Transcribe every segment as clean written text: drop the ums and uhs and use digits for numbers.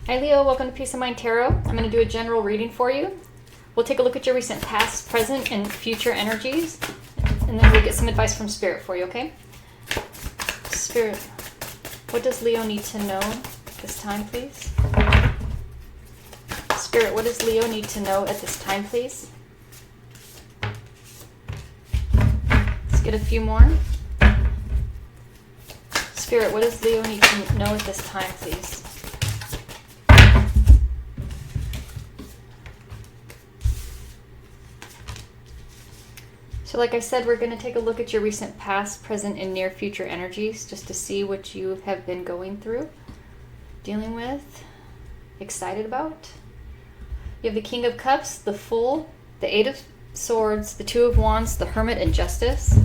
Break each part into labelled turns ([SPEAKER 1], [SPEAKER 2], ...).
[SPEAKER 1] Hi Leo, welcome to Peace of Mind Tarot. I'm going to do a general reading for you. We'll take a look at your recent past, present, and future energies, and then we'll get some advice from Spirit for you, okay? Spirit, what does Leo need to know this time, please? Spirit, what does Leo need to know at this time, please? Let's get a few more. Spirit, what does Leo need to know at this time, please? So like I said, we're going to take a look at your recent past, present, and near future energies just to see what you have been going through, dealing with, excited about. You have the King of Cups, the Fool, the Eight of Swords, the Two of Wands, the Hermit, and Justice.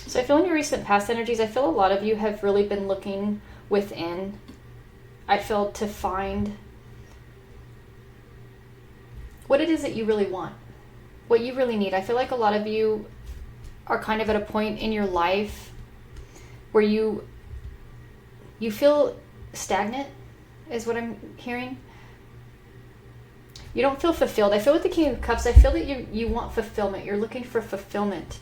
[SPEAKER 1] So I feel in your recent past energies, I feel a lot of you have really been looking within. I feel to find what it is that you really want, what you really need. I feel like a lot of you are kind of at a point in your life where you feel stagnant, is what I'm hearing. You don't feel fulfilled. I feel with the King of Cups, I feel that you want fulfillment. You're looking for fulfillment.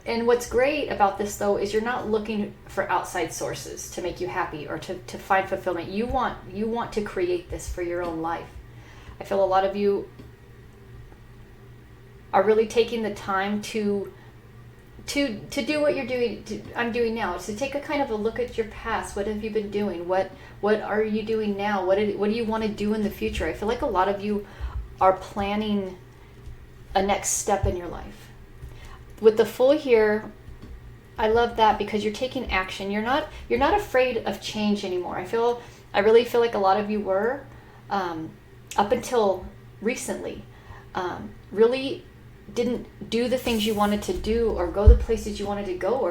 [SPEAKER 1] And what's great about this, though, is you're not looking for outside sources to make you happy or to find fulfillment. You want to create this for your own life. I feel a lot of you are really taking the time to do what you're doing. I'm doing now. To take a kind of a look at your past. What have you been doing? What are you doing now? What do you want to do in the future? I feel like a lot of you are planning a next step in your life. With the Fool here, I love that because you're taking action. You're not afraid of change anymore. I really feel like a lot of you were up until recently, really didn't do the things you wanted to do or go the places you wanted to go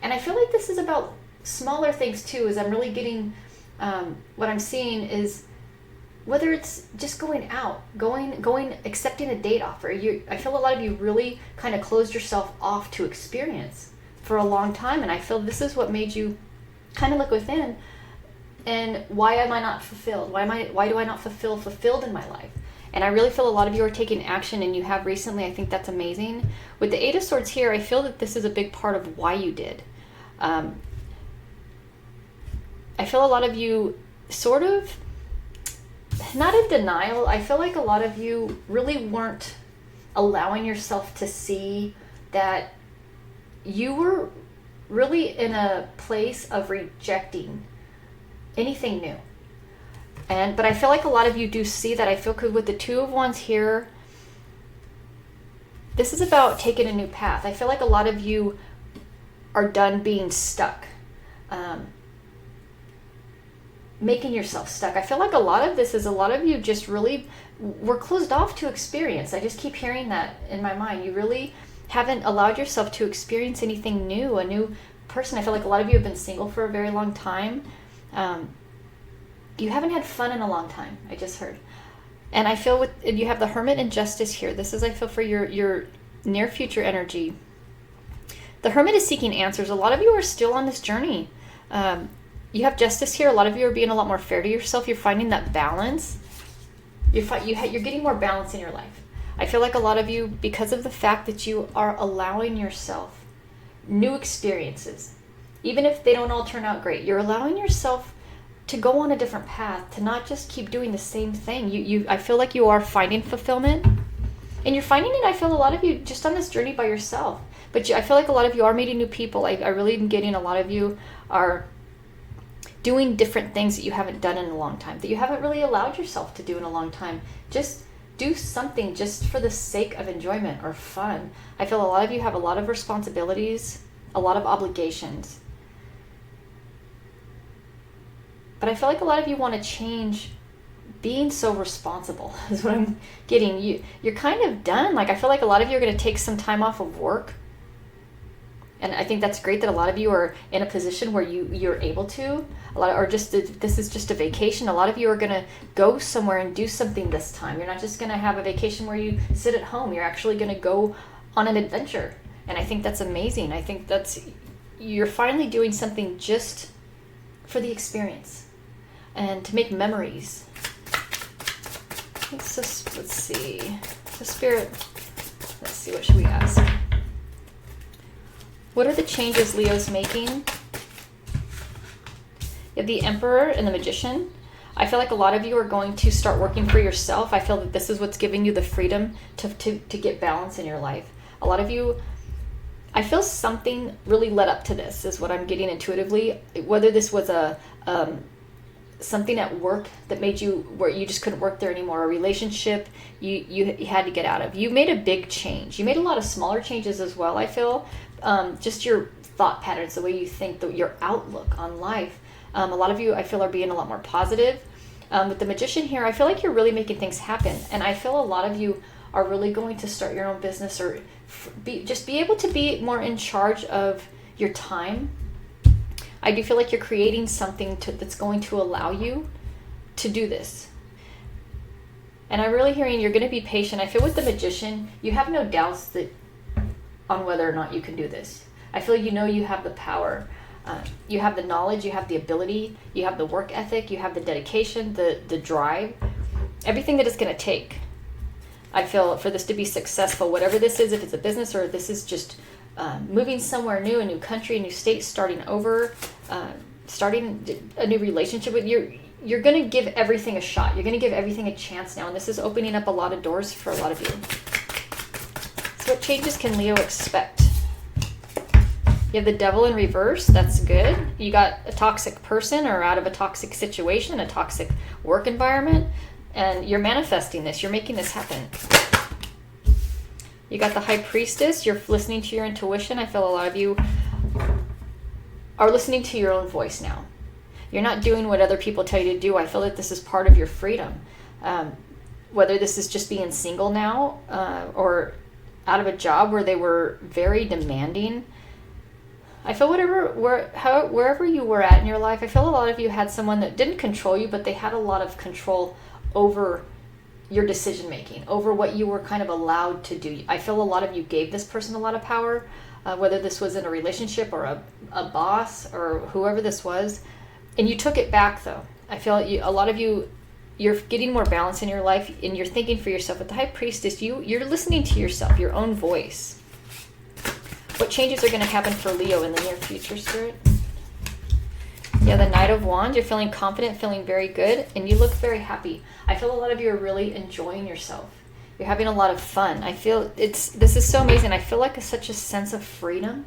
[SPEAKER 1] and I feel like this is about smaller things too, as I'm really getting, what I'm seeing is whether it's just going out, going, accepting a date offer. I feel a lot of you really kind of closed yourself off to experience for a long time, and I feel this is what made you kind of look within. And why am I not fulfilled? Why do I not feel fulfilled in my life? And I really feel a lot of you are taking action, and you have recently. I think that's amazing. With the Eight of Swords here, I feel that this is a big part of why you did. I feel a lot of you sort of, not in denial. I feel like a lot of you really weren't allowing yourself to see that you were really in a place of rejecting anything new. But I feel like a lot of you do see that. I feel with the Two of Wands here, this is about taking a new path. I feel like a lot of you are done being stuck, making yourself stuck. I feel like a lot of this is a lot of you just really were closed off to experience. I just keep hearing that in my mind. You really haven't allowed yourself to experience anything new, a new person. I feel like a lot of you have been single for a very long time. You haven't had fun in a long time, I just heard. And I feel you have the Hermit and Justice here. This is, I feel, for your near future energy. The Hermit is seeking answers. A lot of you are still on this journey. You have Justice here. A lot of you are being a lot more fair to yourself. You're finding that balance. You're getting more balance in your life. I feel like a lot of you, because of the fact that you are allowing yourself new experiences, even if they don't all turn out great, you're allowing yourself to go on a different path, to not just keep doing the same thing. I feel like you are finding fulfillment, and you're finding it, I feel, a lot of you just on this journey by yourself. But I feel like a lot of you are meeting new people. I really am getting a lot of you are doing different things that you haven't done in a long time, that you haven't really allowed yourself to do in a long time. Just do something just for the sake of enjoyment or fun. I feel a lot of you have a lot of responsibilities, a lot of obligations. But I feel like a lot of you want to change being so responsible, is what I'm getting. You're kind of done. Like, I feel like a lot of you are going to take some time off of work. And I think that's great that a lot of you are in a position where you're able to. This is just a vacation. A lot of you are going to go somewhere and do something this time. You're not just going to have a vacation where you sit at home. You're actually going to go on an adventure. And I think that's amazing. I think that's you're finally doing something just for the experience and to make memories. Let's see. The Spirit, let's see, what should we ask? What are the changes Leo's making? You have the Emperor and the Magician. I feel like a lot of you are going to start working for yourself. I feel that this is what's giving you the freedom to get balance in your life. A lot of you, I feel something really led up to this, is what I'm getting intuitively. Whether this was something at work that made you, where you just couldn't work there anymore, a relationship you had to get out of. You made a big change. You made a lot of smaller changes as well, I feel. Just your thought patterns, the way you think, your outlook on life. A lot of you, I feel, are being a lot more positive. With the Magician here, I feel like you're really making things happen. And I feel a lot of you are really going to start your own business, or be able to be more in charge of your time. I do feel like you're creating something that's going to allow you to do this. And I'm really hearing you're going to be patient. I feel with the Magician, you have no doubts on whether or not you can do this. I feel you have the power. You have the knowledge, you have the ability, you have the work ethic, you have the dedication, the drive, everything that it's going to take. I feel for this to be successful, whatever this is, if it's a business or this is just moving somewhere new, a new country, a new state, starting over, starting a new relationship with you're going to give everything a shot. You're going to give everything a chance now. And this is opening up a lot of doors for a lot of you. So what changes can Leo expect? You have the Devil in reverse. That's good. You got a toxic person or out of a toxic situation, a toxic work environment, and you're manifesting this. You're making this happen. You got the High Priestess. You're listening to your intuition. I feel a lot of you are listening to your own voice now. You're not doing what other people tell you to do. I feel that this is part of your freedom. Whether this is just being single now or out of a job where they were very demanding. I feel wherever you were at in your life, I feel a lot of you had someone that didn't control you, but they had a lot of control over your decision making, over what you were kind of allowed to do. I feel a lot of you gave this person a lot of power, whether this was in a relationship or a boss or whoever this was, and you took it back though. I feel a lot of you, you're getting more balance in your life and you're thinking for yourself. With the High Priestess, you're listening to yourself, your own voice. What changes are going to happen for Leo in the near future, Spirit? Yeah, the Knight of Wands. You're feeling confident, feeling very good, and you look very happy. I feel a lot of you are really enjoying yourself. You're having a lot of fun. I feel this is so amazing. I feel like such a sense of freedom.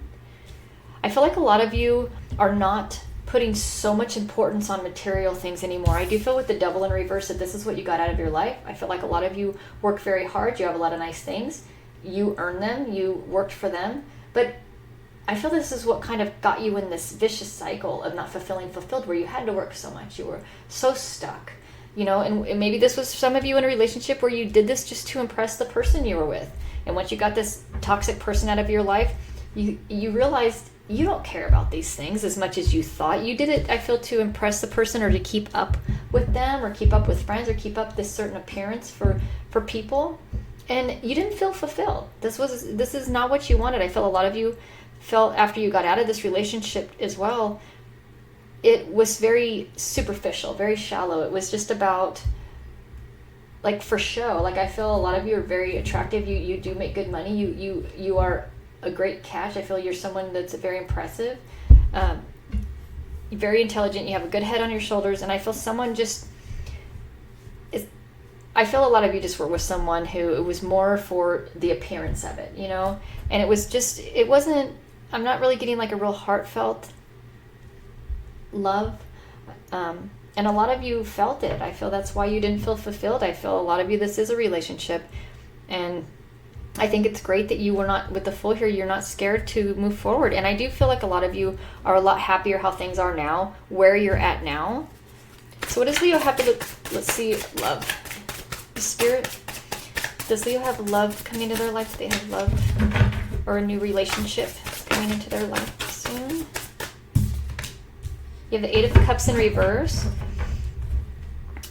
[SPEAKER 1] I feel like a lot of you are not putting so much importance on material things anymore. I do feel with the Devil in reverse that this is what you got out of your life. I feel like a lot of you work very hard. You have a lot of nice things. You earn them. You worked for them. But I feel this is what kind of got you in this vicious cycle of not fulfilled, where you had to work so much. You were so stuck, and maybe this was some of you in a relationship where you did this just to impress the person you were with. And once you got this toxic person out of your life, you realized you don't care about these things as much as you thought. You did it, I feel, to impress the person or to keep up with them or keep up with friends or keep up this certain appearance for people. And you didn't feel fulfilled. This is not what you wanted. I feel a lot of you felt after you got out of this relationship as well, it was very superficial, very shallow. It was just about like for show. Like I feel a lot of you are very attractive. You do make good money. You are a great catch. I feel you're someone that's very impressive, very intelligent. You have a good head on your shoulders, and I feel someone just is. I feel a lot of you just were with someone who it was more for the appearance of it, and it wasn't. I'm not really getting like a real heartfelt love. And a lot of you felt it. I feel that's why you didn't feel fulfilled. I feel a lot of you, this is a relationship. And I think it's great that you were not, with the Fool here, you're not scared to move forward. And I do feel like a lot of you are a lot happier how things are now, where you're at now. So what does Leo have to look? Let's see, love. The Spirit. Does Leo have love coming into their life? Do they have love or a new relationship coming into their life soon? You have the Eight of Cups in reverse.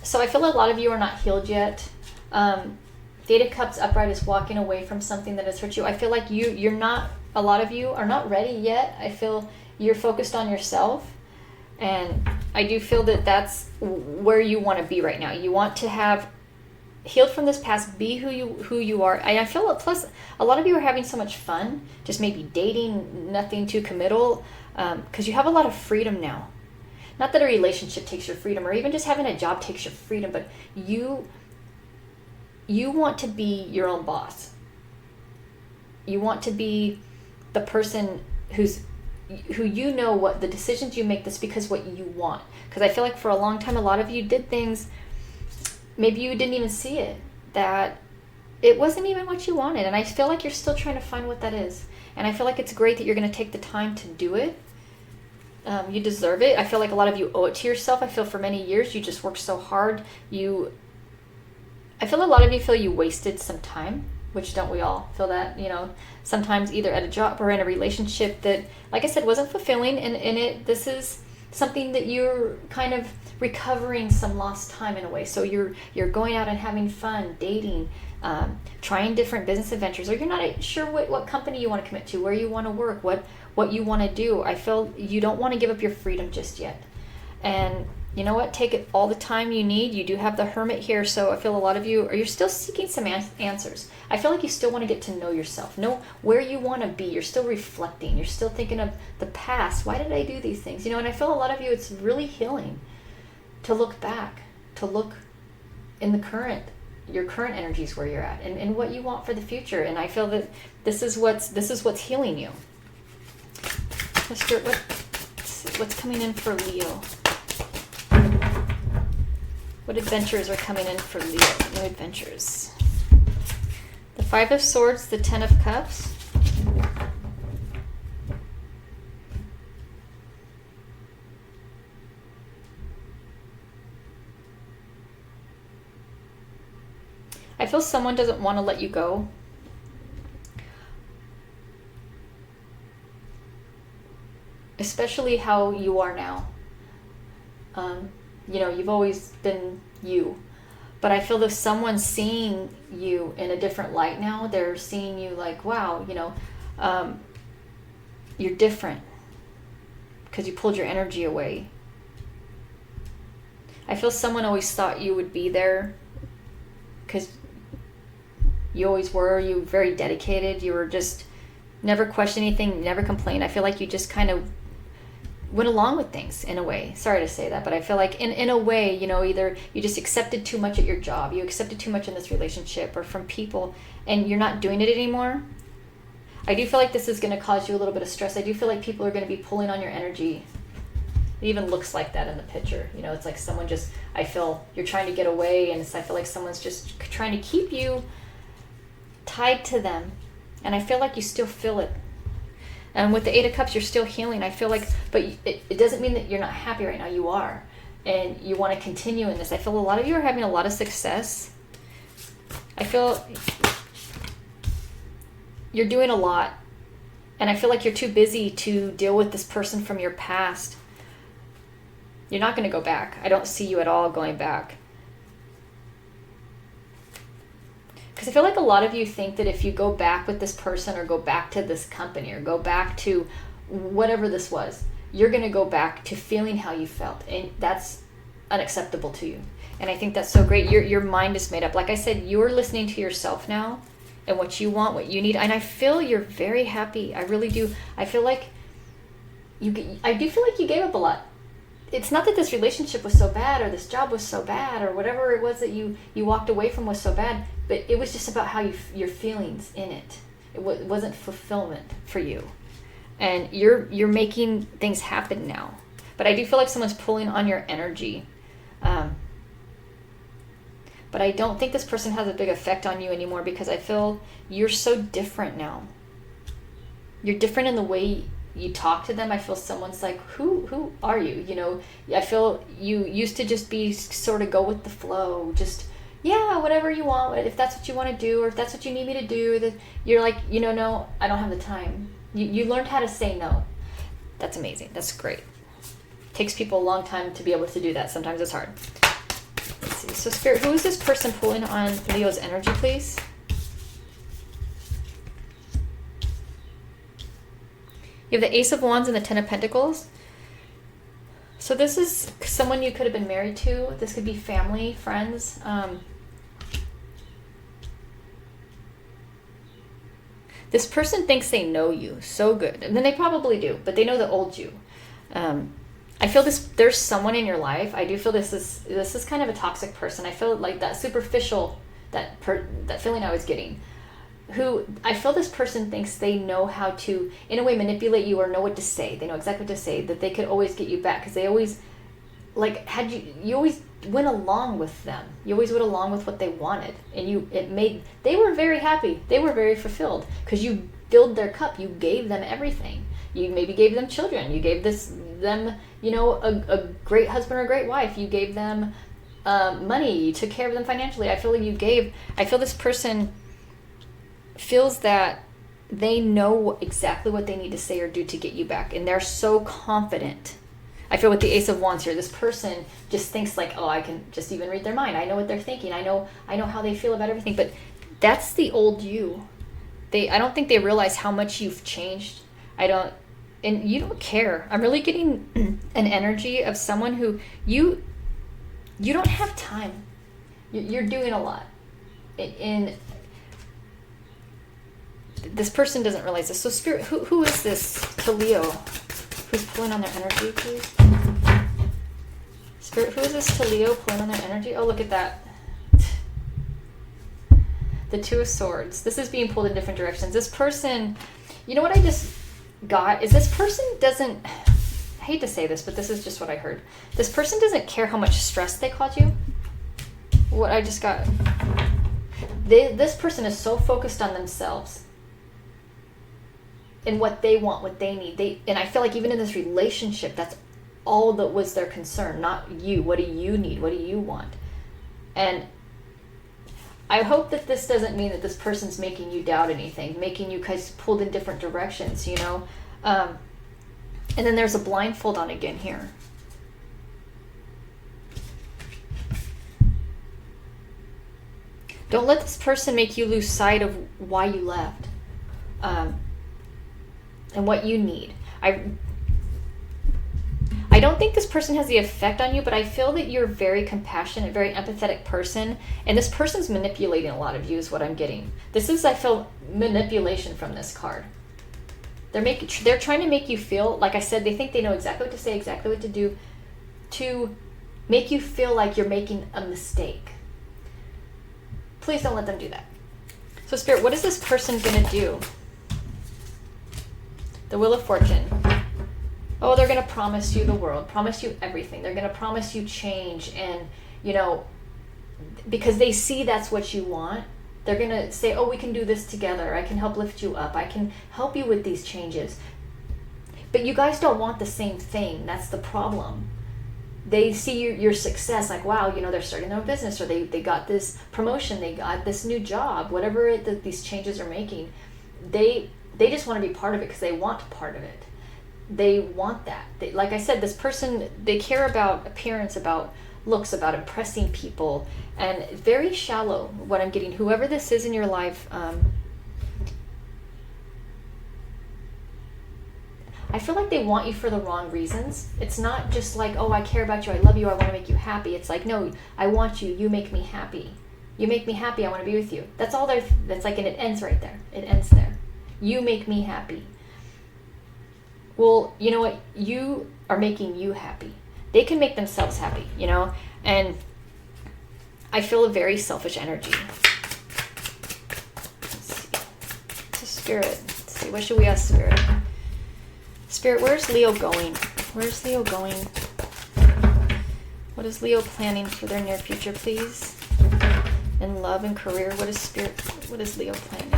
[SPEAKER 1] So I feel a lot of you are not healed yet. The Eight of Cups upright is walking away from something that has hurt you. I feel like you're not, a lot of you are not ready yet. I feel you're focused on yourself. And I do feel that that's where you want to be right now. You want to have healed from this past, be who you are. And I feel plus a lot of you are having so much fun, just maybe dating, nothing too committal, because you have a lot of freedom now. Not that a relationship takes your freedom, or even just having a job takes your freedom, but you want to be your own boss. You want to be the person who you know what the decisions you make, this because what you want. Because I feel like for a long time, a lot of you did things, maybe you didn't even see it, that it wasn't even what you wanted. And I feel like you're still trying to find what that is. And I feel like it's great that you're going to take the time to do it. You deserve it. I feel like a lot of you owe it to yourself. I feel for many years you just worked so hard. I feel a lot of you feel you wasted some time, which don't we all feel that, sometimes either at a job or in a relationship that, like I said, wasn't fulfilling. And this is something that you're kind of recovering some lost time in a way. So you're going out and having fun, dating, trying different business adventures, or you're not sure what company you want to commit to, where you want to work, what you want to do. I feel you don't want to give up your freedom just yet. And you know what? Take it all the time you need. You do have the Hermit here, so I feel a lot of you you're still seeking some answers. I feel like you still want to get to know yourself, know where you want to be. You're still reflecting. You're still thinking of the past. Why did I do these things? And I feel a lot of you, it's really healing to look back, to look in your current energies where you're at, and what you want for the future. And I feel that this is what's healing you. Let's start what's coming in for Leo. What adventures are coming in for Leo? New adventures. The 5 of Swords, the 10 of Cups. I feel someone doesn't want to let you go. Especially how you are now. You've always been you. But I feel that someone's seeing you in a different light now. They're seeing you like, wow, you're different. Because you pulled your energy away. I feel someone always thought you would be there. Because you always were. You were very dedicated. You were just never questioned anything, never complained. I feel like you just kind of went along with things in a way. Sorry to say that, but I feel like in a way, either you just accepted too much at your job, you accepted too much in this relationship or from people, and you're not doing it anymore. I do feel like this is going to cause you a little bit of stress. I do feel like people are going to be pulling on your energy. It even looks like that in the picture. It's like someone I feel you're trying to get away, and I feel like someone's just trying to keep you tied to them. And I feel like you still feel it. And with the 8 of Cups, you're still healing. I feel like, but it doesn't mean that you're not happy right now. You are. And you want to continue in this. I feel a lot of you are having a lot of success. I feel you're doing a lot. And I feel like you're too busy to deal with this person from your past. You're not going to go back. I don't see you at all going back. Because I feel like a lot of you think that if you go back with this person or go back to this company or go back to whatever this was, you're going to go back to feeling how you felt. And that's unacceptable to you. And I think that's so great. Your mind is made up. Like I said, you're listening to yourself now and what you want, what you need. And I feel you're very happy. I really do. I feel like I do feel like you gave up a lot. It's not that this relationship was so bad or this job was so bad or whatever it was that you walked away from was so bad, but it was just about how your feelings in it. It wasn't fulfillment for you. And you're making things happen now. But I do feel like someone's pulling on your energy. But I don't think this person has a big effect on you anymore because I feel you're so different now. You're different in the way you talk to them. I feel someone's like, who are you? I feel you used to just be sort of go with the flow, just whatever you want, if that's what you want to do or if that's what you need me to do. That you're like, no, I don't have the time. You learned how to say no. That's amazing. That's great. Takes people a long time to be able to do that. Sometimes it's hard. Let's see. So Spirit, who is this person pulling on Leo's energy, please? You have the Ace of Wands and the Ten of Pentacles. So this is someone you could have been married to. This could be family, friends. This person thinks they know you so good. And then they probably do, but they know the old you. I feel there's someone in your life. I do feel this is kind of a toxic person. I feel like that superficial, that feeling I was getting. Who I feel this person thinks they know how to, in a way, manipulate you or know what to say. They know exactly what to say, that they could always get you back because they always, like, you always went along with them. You always went along with what they wanted. And they were very happy. They were very fulfilled because you filled their cup. You gave them everything. You maybe gave them children. You gave them, a great husband or a great wife. You gave them money. You took care of them financially. I feel this person feels that they know exactly what they need to say or do to get you back, and they're so confident. I feel with the Ace of Wands here, this person just thinks like, oh, I can just even read their mind. I know what they're thinking. I know how they feel about everything. But that's the old you. I don't think they realize how much you've changed. And you don't care. I'm really getting an energy of someone who you don't have time. You're doing a lot. This person doesn't realize this. So Spirit, who is this to Leo? Who's pulling on their energy, please? Spirit, who is this to Leo pulling on their energy? Oh, look at that. The Two of Swords. This is being pulled in different directions. This person, you know what I just got? Is this person doesn't, I hate to say this, but this is just what I heard. This person doesn't care how much stress they caused you. What I just got. This person is so focused on themselves and what they want, what they need. And I feel like even in this relationship, that's all that was their concern, not you. What do you need? What do you want? And I hope that this doesn't mean that this person's making you doubt anything, making you guys pulled in different directions, And then there's a blindfold on again here. Don't let this person make you lose sight of why you left. And what you need. I don't think this person has the effect on you, but I feel that you're a very compassionate, very empathetic person, and this person's manipulating a lot of you is what I'm getting. This is, I feel, manipulation from this card. They're trying to make you feel, like I said, they think they know exactly what to say, exactly what to do, to make you feel like you're making a mistake. Please don't let them do that. So Spirit, what is this person going to do? The Wheel of Fortune. Oh, they're going to promise you the world, promise you everything. They're going to promise you change. And, because they see that's what you want, they're going to say, oh, we can do this together. I can help lift you up. I can help you with these changes. But you guys don't want the same thing. That's the problem. They see your success, like, wow, they're starting their own business, or they got this promotion, they got this new job, whatever these changes are making. They just want to be part of it because they want part of it. They want that. Like I said, this person, they care about appearance, about looks, about impressing people, and very shallow, what I'm getting. Whoever this is in your life, I feel like they want you for the wrong reasons. It's not just like, oh, I care about you, I love you, I want to make you happy. It's like, no, I want you, you make me happy. You make me happy, I want to be with you. That's all that's like, and it ends right there. It ends there. You make me happy. Well, you know what? You are making you happy. They can make themselves happy, And I feel a very selfish energy. Let's see. It's a Spirit. Let's see. What should we ask Spirit? Spirit, where's Leo going? Where's Leo going? What is Leo planning for their near future, please? In love and career, what is Leo planning?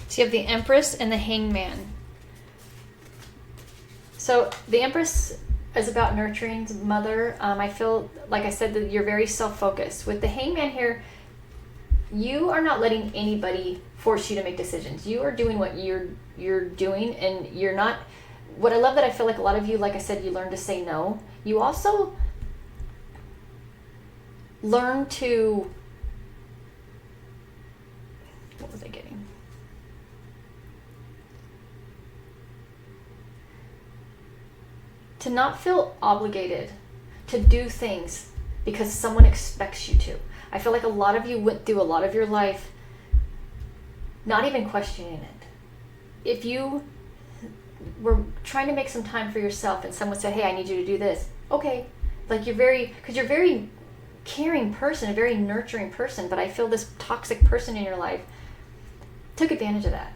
[SPEAKER 1] So you have the Empress and the Hangman. So the Empress is about nurturing mother. I feel, like I said, that you're very self-focused. With the Hangman here, you are not letting anybody force you to make decisions. You are doing what you're doing, and you're not. What I love that I feel like a lot of you, like I said, you learn to say no. You also, learn to, what was I getting? To not feel obligated to do things because someone expects you to. I feel like a lot of you went through a lot of your life not even questioning it. If you were trying to make some time for yourself and someone said, hey, I need you to do this. Okay. Like you're very caring person, a very nurturing person, but I feel this toxic person in your life took advantage of that.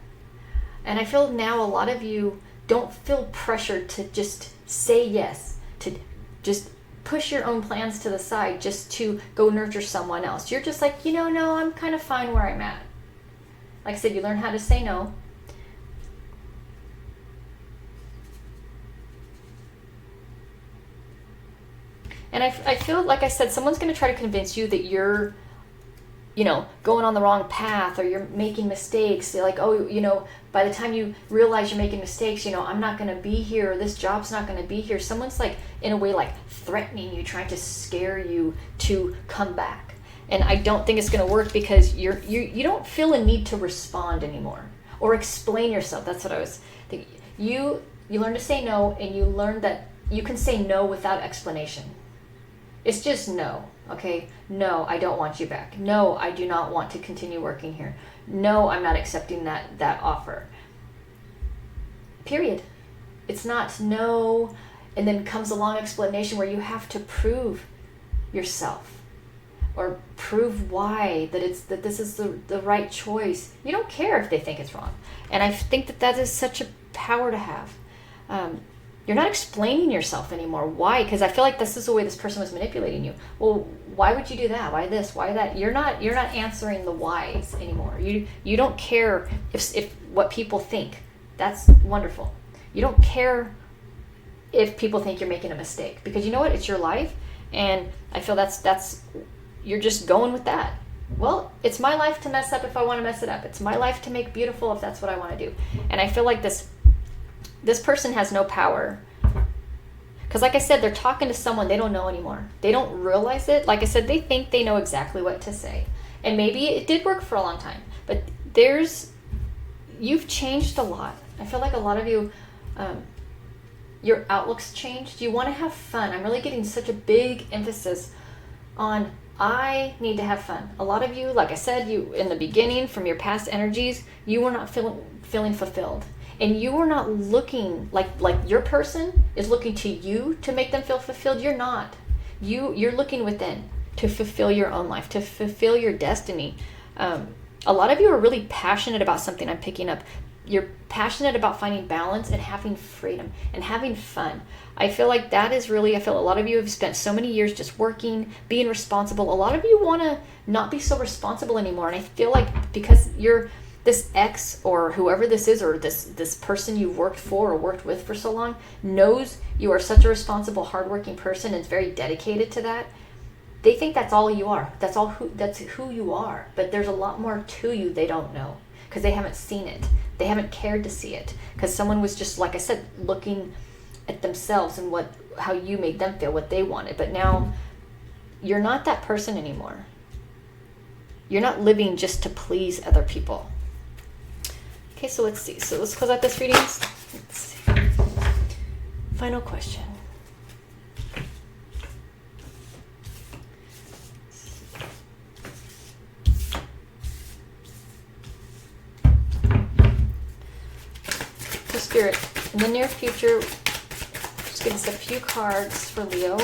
[SPEAKER 1] And I feel now a lot of you don't feel pressured to just say yes, to just push your own plans to the side just to go nurture someone else. You're just like, no, I'm kind of fine where I'm at. Like I said, you learn how to say no. And I feel, like I said, someone's going to try to convince you that you're, going on the wrong path, or you're making mistakes. They're like, oh, by the time you realize you're making mistakes, I'm not going to be here, or this job's not going to be here. Someone's like, in a way, like threatening you, trying to scare you to come back. And I don't think it's going to work because you don't feel a need to respond anymore or explain yourself. That's what I was thinking. You learn to say no, and you learn that you can say no without explanation. It's just no, okay? No, I don't want you back. No, I do not want to continue working here. No, I'm not accepting that offer. Period. It's not no, and then comes a long explanation where you have to prove yourself or prove why that this is the right choice. You don't care if they think it's wrong. And I think that is such a power to have. You're not explaining yourself anymore. Why? Because I feel like this is the way this person was manipulating you. Well, why would you do that? Why this? Why that? You're not answering the whys anymore. You don't care if what people think. That's wonderful. You don't care if people think you're making a mistake, because you know what? It's your life, and I feel that's you're just going with that. Well, it's my life to mess up if I want to mess it up. It's my life to make beautiful if that's what I want to do. And I feel like this person has no power. Because like I said, they're talking to someone they don't know anymore. They don't realize it. Like I said, they think they know exactly what to say. And maybe it did work for a long time. But you've changed a lot. I feel like a lot of you, your outlook's changed. You want to have fun. I'm really getting such a big emphasis on I need to have fun. A lot of you, like I said, you in the beginning, from your past energies, you were not feeling fulfilled. And you are not looking like your person is looking to you to make them feel fulfilled. You're not. You're looking within to fulfill your own life, to fulfill your destiny. A lot of you are really passionate about something I'm picking up. You're passionate about finding balance and having freedom and having fun. I feel like that is really, I feel a lot of you have spent so many years just working, being responsible. A lot of you want to not be so responsible anymore. And I feel like because you're this ex or whoever this is, or this person you've worked for or worked with for so long, knows you are such a responsible, hardworking person and is very dedicated to that. They think that's all you are. That's who you are. But there's a lot more to you they don't know, because they haven't seen it. They haven't cared to see it, because someone was just, like I said, looking at themselves and how you made them feel, what they wanted. But now you're not that person anymore. You're not living just to please other people. Okay, so let's see. So let's close out this reading. Let's see. Final question. So Spirit, in the near future, just give us a few cards for Leo.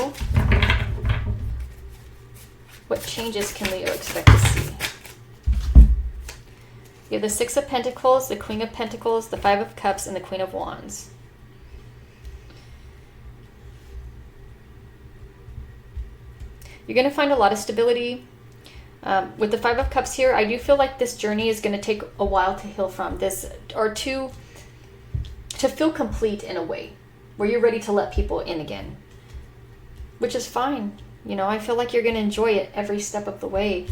[SPEAKER 1] What changes can Leo expect to see? You have the Six of Pentacles, the Queen of Pentacles, the Five of Cups, and the Queen of Wands. You're going to find a lot of stability. With the Five of Cups here, I do feel like this journey is going to take a while to heal from this, or to feel complete in a way, where you're ready to let people in again. Which is fine. I feel like you're going to enjoy it every step of the way.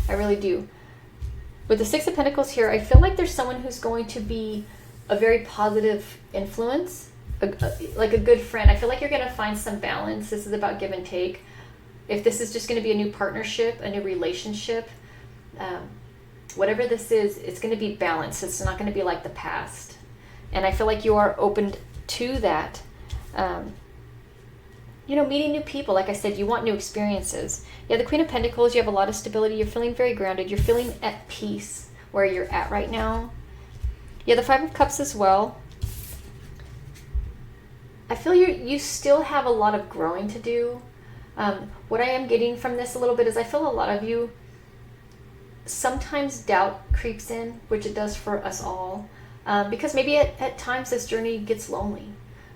[SPEAKER 1] I really do. With the Six of Pentacles here, I feel like there's someone who's going to be a very positive influence like a good friend. I feel like you're going to find some balance. This is about give and take. If this is just going to be a new partnership, a new relationship, whatever this is, it's going to be balanced. It's not going to be like the past. And I feel like you are open to that. Meeting new people. Like I said, you want new experiences. Yeah, the Queen of Pentacles, you have a lot of stability. You're feeling very grounded. You're feeling at peace where you're at right now. Yeah, the Five of Cups as well. I feel you still have a lot of growing to do. What I am getting from this a little bit is I feel a lot of you, sometimes doubt creeps in, which it does for us all. Because maybe at times this journey gets lonely.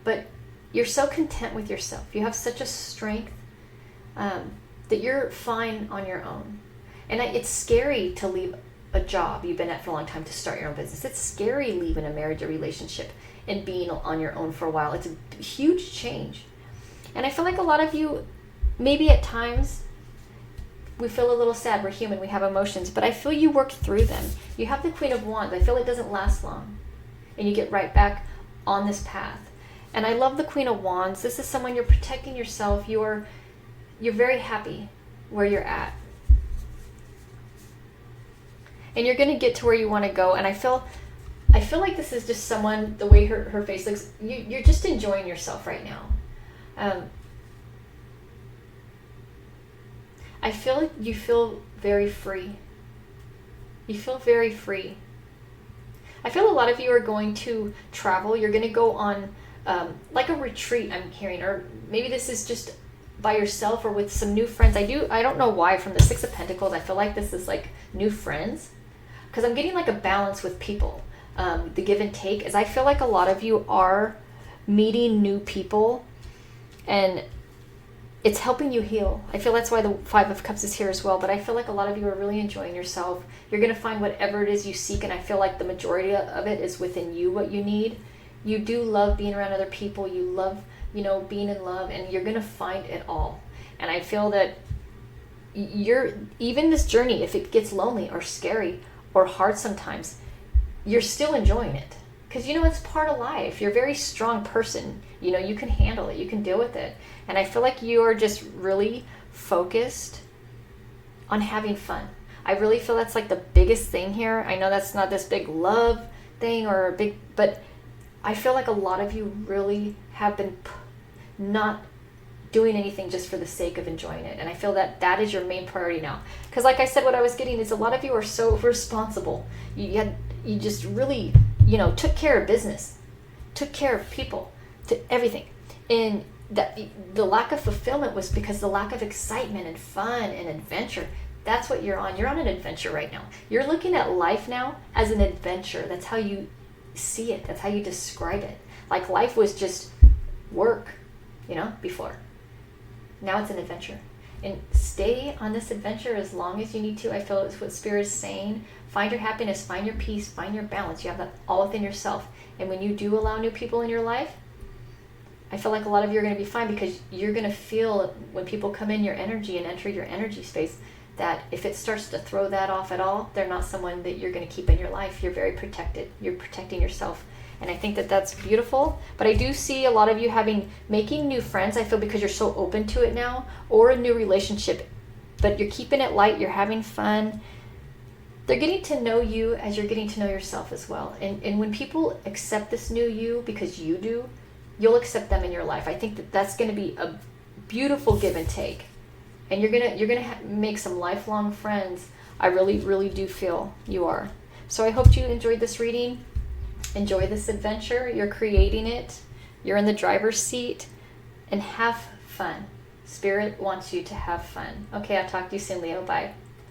[SPEAKER 1] But you're so content with yourself. You have such a strength that you're fine on your own. And it's scary to leave a job you've been at for a long time to start your own business. It's scary leaving a marriage or relationship and being on your own for a while. It's a huge change. And I feel like a lot of you, maybe at times, we feel a little sad. We're human. We have emotions. But I feel you work through them. You have the Queen of Wands. I feel it doesn't last long. And you get right back on this path. And I love the Queen of Wands. This is someone you're protecting yourself. You're very happy where you're at. And you're going to get to where you want to go. And I feel like this is just someone, the way her face looks, you're just enjoying yourself right now. I feel like you feel very free. You feel very free. I feel a lot of you are going to travel. You're going to go on like a retreat, I'm hearing, or maybe this is just by yourself or with some new friends. I don't know why, from the Six of Pentacles, I feel like this is like new friends, because I'm getting like a balance with people. The give and take is I feel like a lot of you are meeting new people and it's helping you heal. I feel that's why the Five of Cups is here as well, but I feel like a lot of you are really enjoying yourself. You're going to find whatever it is you seek, and I feel like the majority of it is within you, what you need. You do love being around other people. You love, being in love, and you're going to find it all. And I feel that even this journey, if it gets lonely or scary or hard sometimes, you're still enjoying it. Because, it's part of life. You're a very strong person. You can handle it. You can deal with it. And I feel like you are just really focused on having fun. I really feel that's like the biggest thing here. I know that's not this big love thing but I feel like a lot of you really have been not doing anything just for the sake of enjoying it. And I feel that is your main priority now. Because like I said, what I was getting is a lot of you are so responsible. You just really, took care of business, took care of people, to everything. And that the lack of fulfillment was because the lack of excitement and fun and adventure. That's what you're on. You're on an adventure right now. You're looking at life now as an adventure. That's how you see it. That's how you describe it. Like life was just work, before. Now it's an adventure. And stay on this adventure as long as you need to. I feel it's what Spirit is saying. Find your happiness, find your peace, find your balance. You have that all within yourself. And when you do allow new people in your life, I feel like a lot of you are going to be fine, because you're going to feel when people come in your energy and enter your energy space, that if it starts to throw that off at all, they're not someone that you're going to keep in your life. You're very protected. You're protecting yourself. And I think that that's beautiful. But I do see a lot of you making new friends, I feel, because you're so open to it now, or a new relationship. But you're keeping it light. You're having fun. They're getting to know you as you're getting to know yourself as well. And when people accept this new you because you do, you'll accept them in your life. I think that that's going to be a beautiful give and take. And you're gonna make some lifelong friends. I really, really do feel you are. So I hope you enjoyed this reading. Enjoy this adventure. You're creating it. You're in the driver's seat. And have fun. Spirit wants you to have fun. Okay, I'll talk to you soon, Leo. Bye.